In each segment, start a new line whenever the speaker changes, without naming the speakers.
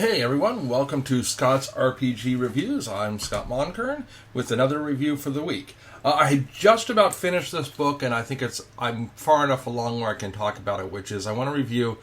Hey everyone, welcome to Scott's RPG Reviews. I'm Scott Monkern with another review for the week. I had just about finished this book, and I think I'm far enough along where I can talk about it, which is I want to review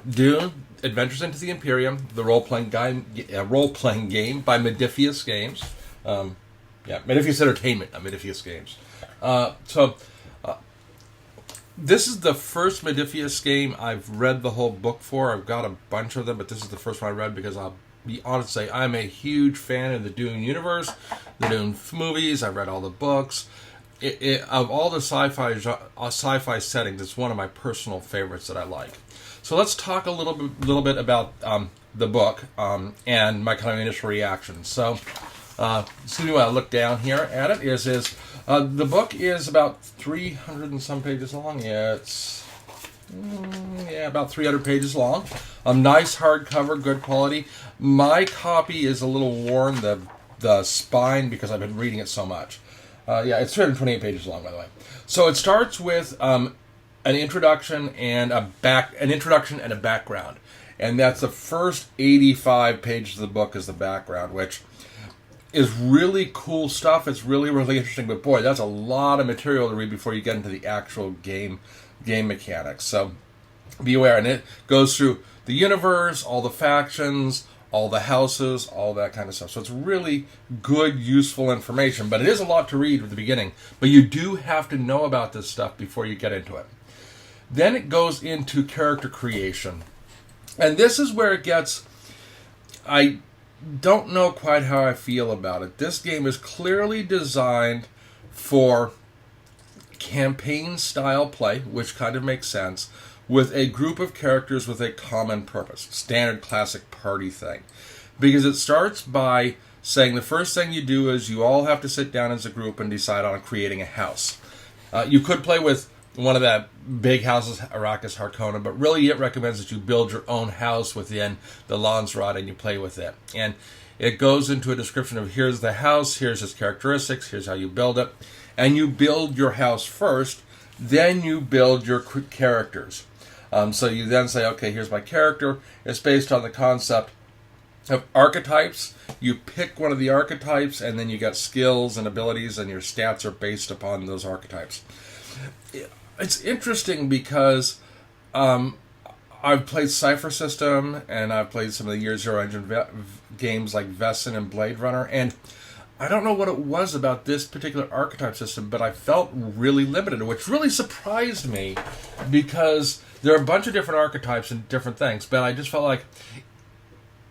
Dune, Adventures into the Imperum, the role-playing game by Modiphius Games. Modiphius Entertainment, not Modiphius Games. This is the first Modiphius game I've read the whole book for. I've got a bunch of them, but this is the first one I read because I'll be honest and say I'm a huge fan of the Dune universe, the Dune movies. I've read all the books. Of all the sci-fi settings, it's one of my personal favorites that I like. So let's talk a little bit about the book and my kind of initial reaction. So, excuse me while I look down here at it. The book is about 300 and some pages long. It's about 300 pages long. Nice hardcover, good quality. My copy is a little worn, the spine, because I've been reading it so much. It's 328 pages long, by the way. So it starts with an introduction and a background, and that's the first 85 pages of the book is the background, which is really cool stuff. It's really, really interesting, but boy, that's a lot of material to read before you get into the actual game mechanics. So be aware, and it goes through the universe, all the factions, all the houses, all that kind of stuff. So it's really good, useful information, but it is a lot to read at the beginning. But you do have to know about this stuff before you get into it. Then it goes into character creation. And this is where it gets... I don't know quite how I feel about it. This game is clearly designed for campaign-style play, which kind of makes sense, with a group of characters with a common purpose. Standard classic party thing. Because it starts by saying the first thing you do is you all have to sit down as a group and decide on creating a house. You could play with one of the big houses, Arrakis Harkonnen, but really it recommends that you build your own house within the Landsrod and you play with it. And it goes into a description of here's the house, here's its characteristics, here's how you build it. And you build your house first, then you build your characters. So you then say, okay, here's my character. It's based on the concept of archetypes. You pick one of the archetypes, and then you got skills and abilities, and your stats are based upon those archetypes. It's interesting because I've played Cypher System, and I've played some of the Year Zero Engine games like Vesson and Blade Runner, and I don't know what it was about this particular archetype system, but I felt really limited, which really surprised me because there are a bunch of different archetypes and different things, but I just felt like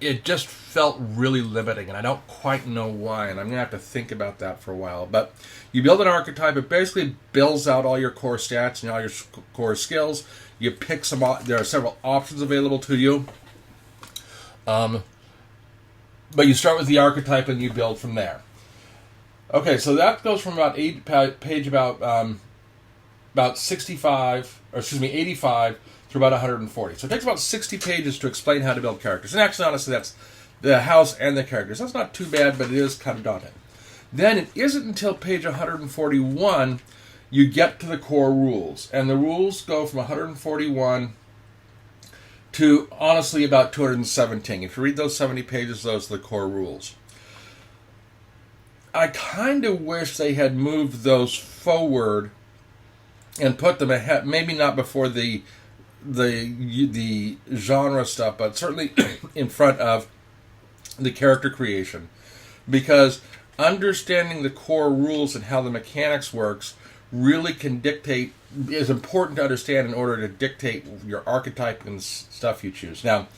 it just felt really limiting, and I don't quite know why, and I'm going to have to think about that for a while. But you build an archetype, it basically builds out all your core stats and all your core skills. You pick some, there are several options available to you. But you start with the archetype and you build from there. Okay, so that goes from about 85 through about 140. So it takes about 60 pages to explain how to build characters. And actually, honestly, that's the house and the characters. That's not too bad, but it is kind of daunting. Then it isn't until page 141 you get to the core rules. And the rules go from 141 to, honestly, about 217. If you read those 70 pages, those are the core rules. I kind of wish they had moved those forward and put them ahead, maybe not before the genre stuff, but certainly in front of the character creation, because understanding the core rules and how the mechanics works really is important to understand in order to dictate your archetype and stuff you choose. Now,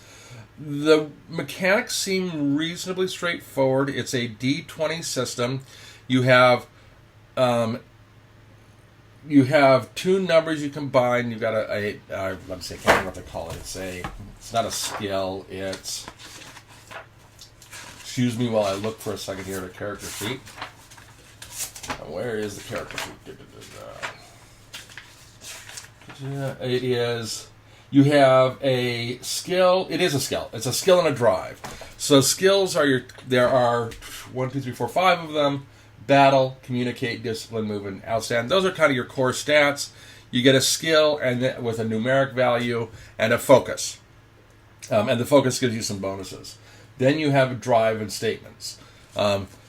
the mechanics seem reasonably straightforward. It's a D20 system. You have two numbers you combine. You've got I can't remember what they call it. It's not a skill. It's, excuse me while I look for a second here at a character sheet. Where is the character sheet? It is, you have a skill. It is a skill. It's a skill and a drive. So skills there are 1, 2, 3, 4, 5 of them. Battle, communicate, discipline, movement, outstand. Those are kind of your core stats. You get a skill and with a numeric value and a focus. And the focus gives you some bonuses. Then you have drive and statements.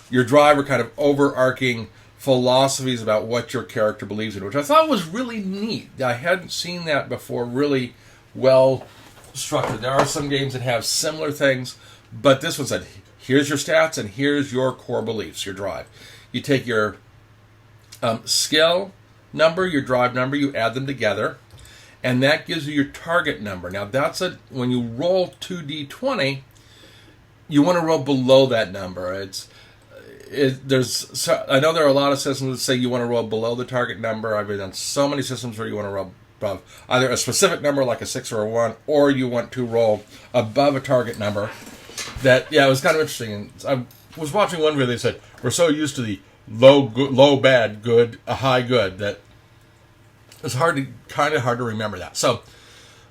Your drive are kind of overarching philosophies about what your character believes in, which I thought was really neat. I hadn't seen that before, really well structured. There are some games that have similar things, but this one said, here's your stats and here's your core beliefs, your drive. You take your skill number, your drive number, you add them together, and that gives you your target number. Now, when you roll 2d20, you want to roll below that number. I know there are a lot of systems that say you want to roll below the target number. I've been on so many systems where you want to roll above either a specific number like a 6 or a 1, or you want to roll above a target number. It was kind of interesting. I was watching one video. They said we're so used to the low bad, good, a high good, that it's kind of hard to remember that. So,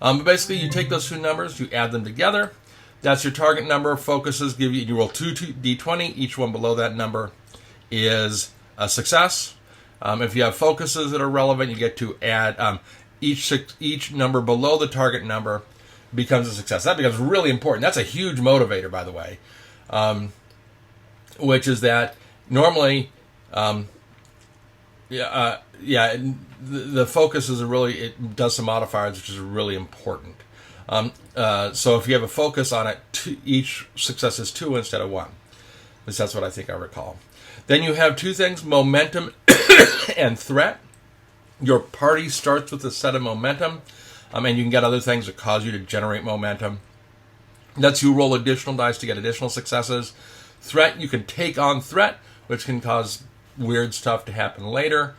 but basically, you take those two numbers, you add them together. That's your target number. Focuses you roll 2d20. Each one below that number is a success. If you have focuses that are relevant, you get to add each number below the target number becomes a success. That becomes really important. That's a huge motivator, by the way, which is that normally, the focus it does some modifiers, which is really important. So if you have a focus on it, each success is 2 instead of 1. At least that's what I think I recall. Then you have two things, momentum and threat. Your party starts with a set of momentum, and you can get other things that cause you to generate momentum. Lets you roll additional dice to get additional successes. Threat, you can take on threat, which can cause weird stuff to happen later,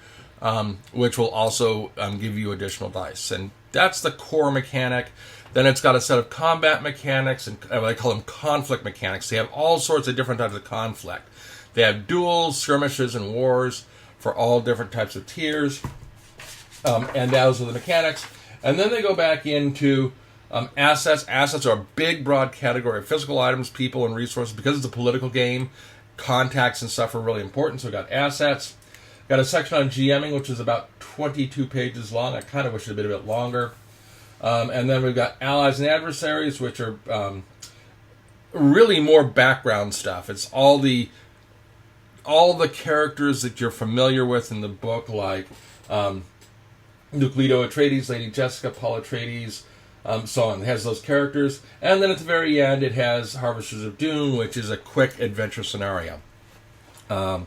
which will also give you additional dice. And that's the core mechanic. Then it's got a set of combat mechanics, and I call them conflict mechanics. They have all sorts of different types of conflict. They have duels, skirmishes, and wars for all different types of tiers. And those are the mechanics. And then they go back into assets. Assets are a big, broad category of physical items, people, and resources. Because it's a political game, contacts and stuff are really important. So we've got assets. Got a section on GMing, which is about 22 pages long. I kind of wish it had been a bit longer. And then we've got allies and adversaries, which are really more background stuff. It's all the characters that you're familiar with in the book, like Luke Leto Atreides, Lady Jessica, Paul Atreides, so on. It has those characters. And then at the very end, it has Harvesters of Dune, which is a quick adventure scenario. I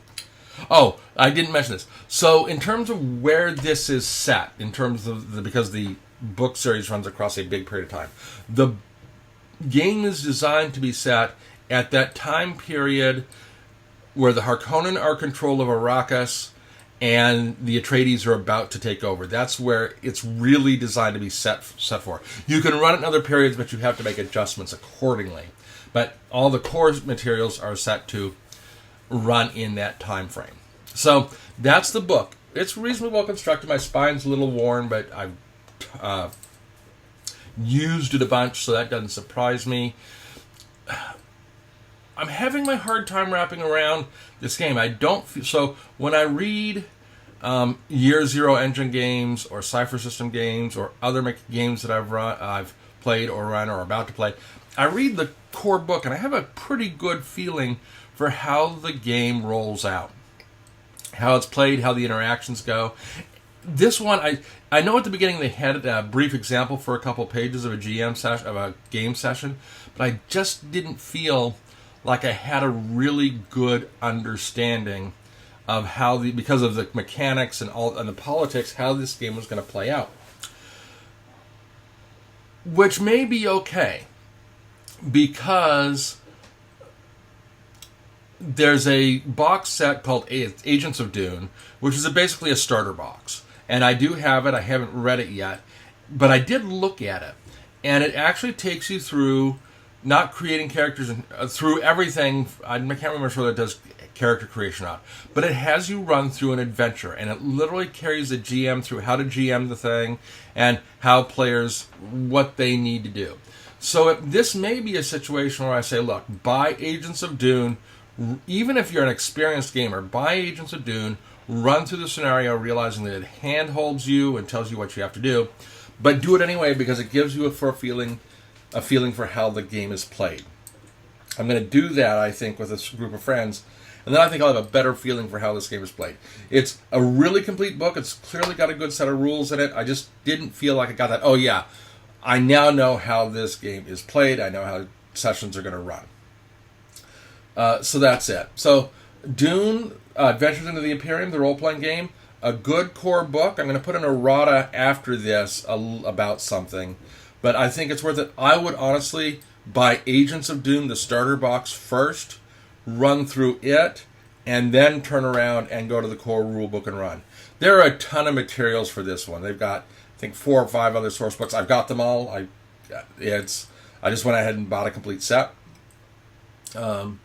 didn't mention this. So in terms of where this is set, in terms of because the book series runs across a big period of time, the game is designed to be set at that time period where the Harkonnen are in control of Arrakis and the Atreides are about to take over. That's where it's really designed to be set for. You can run it in other periods, but you have to make adjustments accordingly. But all the core materials are set to run in that time frame. So that's the book. It's reasonably well constructed. My spine's a little worn, but I've used it a bunch, so that doesn't surprise me. I'm having my hard time wrapping around this game. So when I read Year Zero engine games or Cypher System games or other games that I've played or run or about to play, I read the core book and I have a pretty good feeling for how the game rolls out, how it's played, how the interactions go. This one, I know at the beginning they had a brief example for a couple pages of a game session, but I just didn't feel like I had a really good understanding of because of the mechanics and the politics, how this game was going to play out. Which may be okay, because there's a box set called Agents of Dune, which is basically a starter box. And I do have it. I haven't read it yet. But I did look at it. And it actually takes you through not creating characters, through everything. I can't remember whether it does character creation or not. But it has you run through an adventure. And it literally carries the GM through how to GM the thing and how players, what they need to do. So this may be a situation where I say, look, buy Agents of Dune. Even if you're an experienced gamer, buy Agents of Dune, run through the scenario realizing that it handholds you and tells you what you have to do, but do it anyway because it gives you a feeling for how the game is played. I'm going to do that, I think, with a group of friends. And then I think I'll have a better feeling for how this game is played. It's a really complete book. It's clearly got a good set of rules in it. I just didn't feel like I got that, oh yeah, I now know how this game is played. I know how sessions are going to run. So that's it. So Dune, Adventures into the Imperum, the role-playing game, a good core book. I'm going to put an errata after this about something, but I think it's worth it. I would honestly buy Agents of Doom, the starter box, first, run through it, and then turn around and go to the core rulebook and run. There are a ton of materials for this one. They've got, I think, 4 or 5 other source books. I've got them all. I just went ahead and bought a complete set. And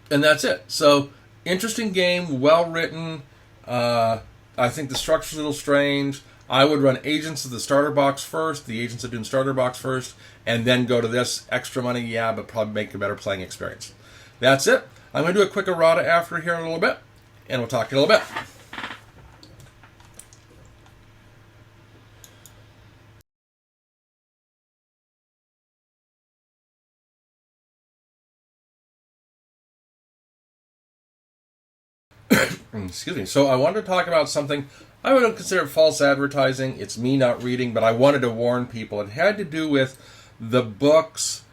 that's it. So, interesting game, well written. I think the structure's a little strange. I would run Agents of the starter box first, the Agents of Doom starter box first, and then go to this. Extra money, yeah, but probably make a better playing experience. That's it. I'm going to do a quick errata after here in a little bit, and we'll talk in a little bit. Excuse me. So I wanted to talk about something I would consider false advertising. It's me not reading, but I wanted to warn people. It had to do with the books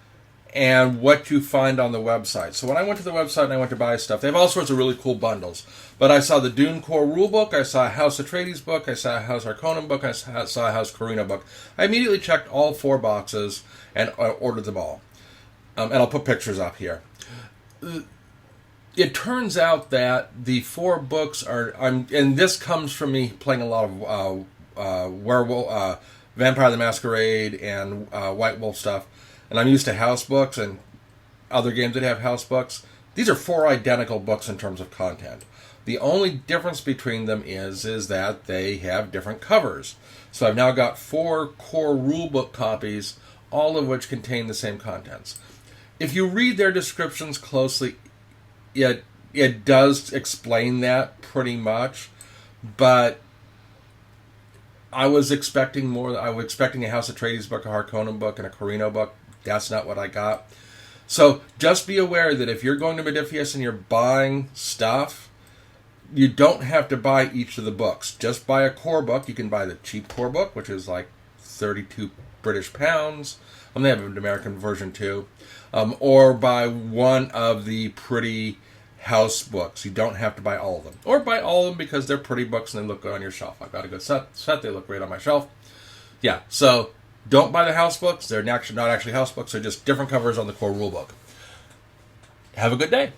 and what you find on the website. So when I went to the website and I went to buy stuff, they have all sorts of really cool bundles. But I saw the Dune Core Rulebook, I saw a House Atreides book, I saw a House Harkonnen book, I saw a House Carino book. I immediately checked all 4 boxes and ordered them all. And I'll put pictures up here. It turns out that the 4 books are, and this comes from me playing a lot of Werewolf, Vampire the Masquerade, and White Wolf stuff. And I'm used to house books and other games that have house books. These are 4 identical books in terms of content. The only difference between them is that they have different covers. So I've now got 4 core rulebook copies, all of which contain the same contents. If you read their descriptions closely, it does explain that pretty much, but I was expecting more. I was expecting a House Atreides book, a Harkonnen book, and a Carino book. That's not what I got. So just be aware that if you're going to Modiphius and you're buying stuff, you don't have to buy each of the books. Just buy a core book. You can buy the cheap core book, which is like 32 British pounds. They have an American version too. Or buy one of the pretty house books. You don't have to buy all of them. Or buy all of them because they're pretty books and they look good on your shelf. I've got a good set. They look great on my shelf. Yeah, so don't buy the house books. They're not actually house books. They're just different covers on the core rule book. Have a good day.